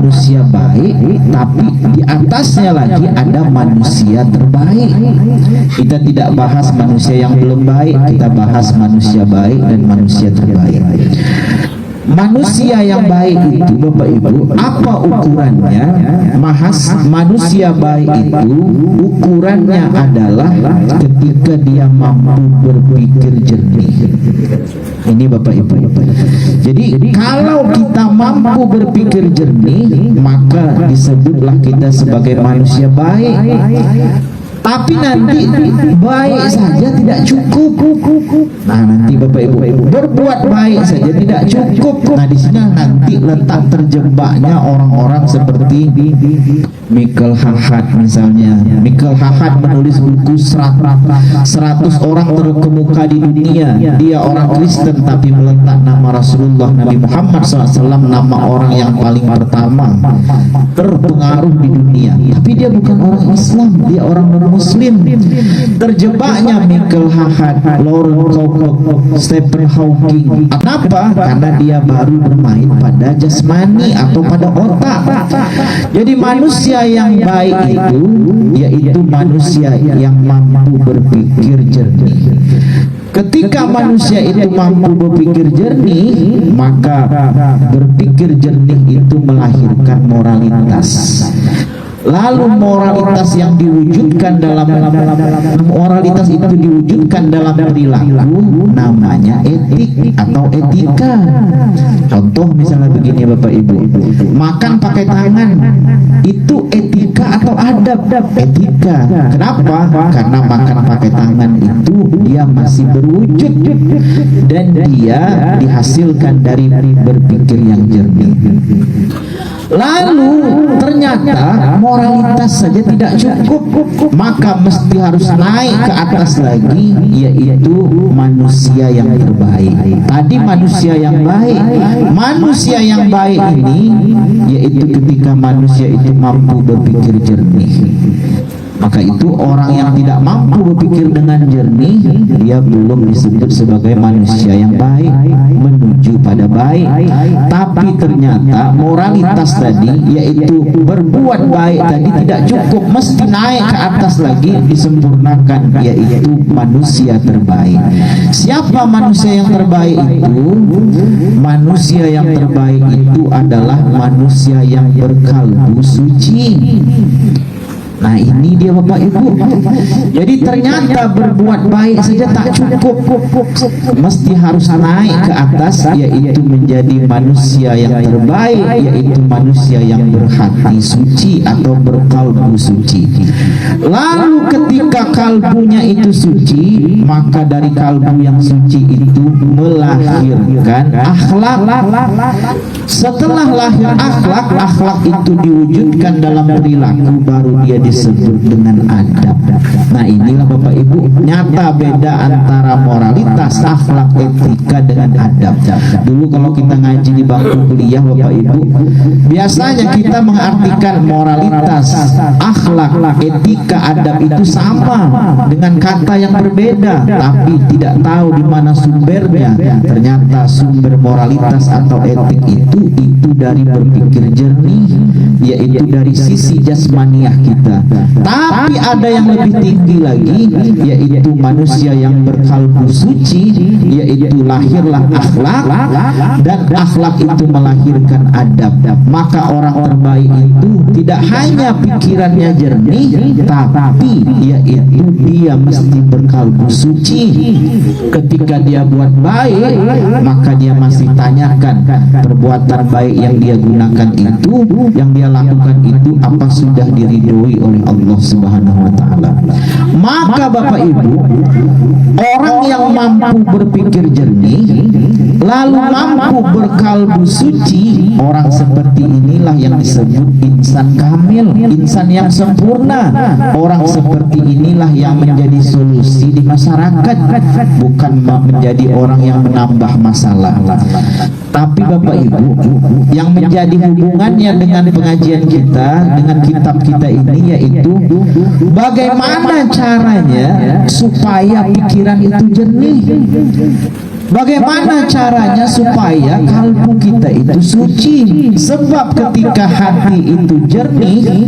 manusia baik, tapi di atasnya lagi ada manusia terbaik. Kita tidak bahas manusia yang belum baik, kita bahas manusia baik dan manusia terbaik. Manusia yang baik itu, Bapak Ibu, apa ukurannya? Manusia baik itu ukurannya adalah ketika dia mampu berpikir jernih. Ini Bapak Ibu. Jadi kalau kita mampu berpikir jernih, maka disebutlah kita sebagai manusia baik. Tapi nanti baik saja tidak cukup. Nah, nanti Bapak Ibu, berbuat baik saja tidak cukup. Nah, di sini nanti letak terjebaknya orang-orang seperti Michael Hahad misalnya. Michael Hahad menulis buku 100 orang terkemuka di dunia. Dia orang Kristen tapi meletak nama Rasulullah Nabi Muhammad SAW, nama orang yang paling pertama terpengaruh di dunia. Tapi dia bukan orang Islam, dia orang Muslim. Terjebaknya Michael Hahad, Lawrence Koch, Stephen Hawking. Kenapa? Karena dia baru bermain pada jasmani atau pada otak. Jadi manusia yang baik itu yaitu manusia yang mampu berpikir jernih. Ketika manusia itu mampu berpikir jernih, maka berpikir jernih itu melahirkan moralitas. Lalu moralitas yang diwujudkan dalam moralitas itu diwujudkan dalam perilaku, namanya etik atau etika. Contoh misalnya begini Bapak Ibu, makan pakai tangan itu etika atau adab? Etika. Kenapa? Karena makan pakai tangan itu dia masih berwujud dan dia dihasilkan dari berpikir yang jernih. Lalu ternyata moralitas saja tidak cukup, maka mesti harus naik ke atas lagi, yaitu manusia yang terbaik. Tadi manusia yang baik. Manusia yang baik ini yaitu ketika manusia itu mampu berpikir jernih. Maka itu orang yang tidak mampu berpikir dengan jernih, dia belum disebut sebagai manusia yang baik, menuju pada baik. Tapi ternyata moralitas tadi, yaitu berbuat baik tadi tidak cukup, mesti naik ke atas lagi, disempurnakan, yaitu manusia terbaik. Siapa manusia yang terbaik itu? Manusia yang terbaik itu adalah manusia yang berkalbu suci. Nah, ini dia Bapak Ibu. Jadi ternyata berbuat baik saja tak cukup, mesti harus naik ke atas, yaitu menjadi manusia yang terbaik, yaitu manusia yang berhati suci atau berkalbu suci. Lalu ketika kalbunya itu suci, maka dari kalbu yang suci itu melahirkan akhlak. Setelah lahir akhlak, akhlak itu diwujudkan dalam perilaku, baru dia disebut dengan adab. Nah, inilah Bapak Ibu, nyata beda antara moralitas, akhlak, etika dengan adab. Dulu kalau kita ngaji di bangku kuliah Bapak Ibu, biasanya kita mengartikan moralitas, akhlak, etika, adab itu sama dengan kata yang berbeda, tapi tidak tahu di mana sumbernya. Ternyata sumber moralitas atau etik itu dari berpikir jernih, yaitu dari sisi jasmaniah kita. Tapi ada yang lebih tinggi lagi, yaitu manusia yang berkalbu suci, yaitu lahirlah akhlak, dan akhlak itu melahirkan adab. Maka orang terbaik itu tidak hanya pikirannya jernih, tapi yaitu dia mesti berkalbu suci. Ketika dia buat baik, maka dia masih tanyakan perbuatan baik yang dia gunakan itu, yang dia lakukan itu, apa sudah diridhoi oleh Allah Subhanahu wa Ta'ala. Maka Bapak Ibu, orang yang mampu berpikir jernih, lalu mampu berkalbu suci, orang seperti inilah yang disebut insan kamil, insan yang sempurna. Orang seperti inilah yang menjadi solusi di masyarakat, bukan menjadi orang yang menambah masalah. Tapi Bapak Ibu, yang menjadi hubungannya dengan pengajian kita, dengan kitab kita ini, yaitu bagaimana caranya supaya pikiran itu jernih. Bagaimana caranya supaya kalbu kita itu suci? Sebab ketika hati itu jernih,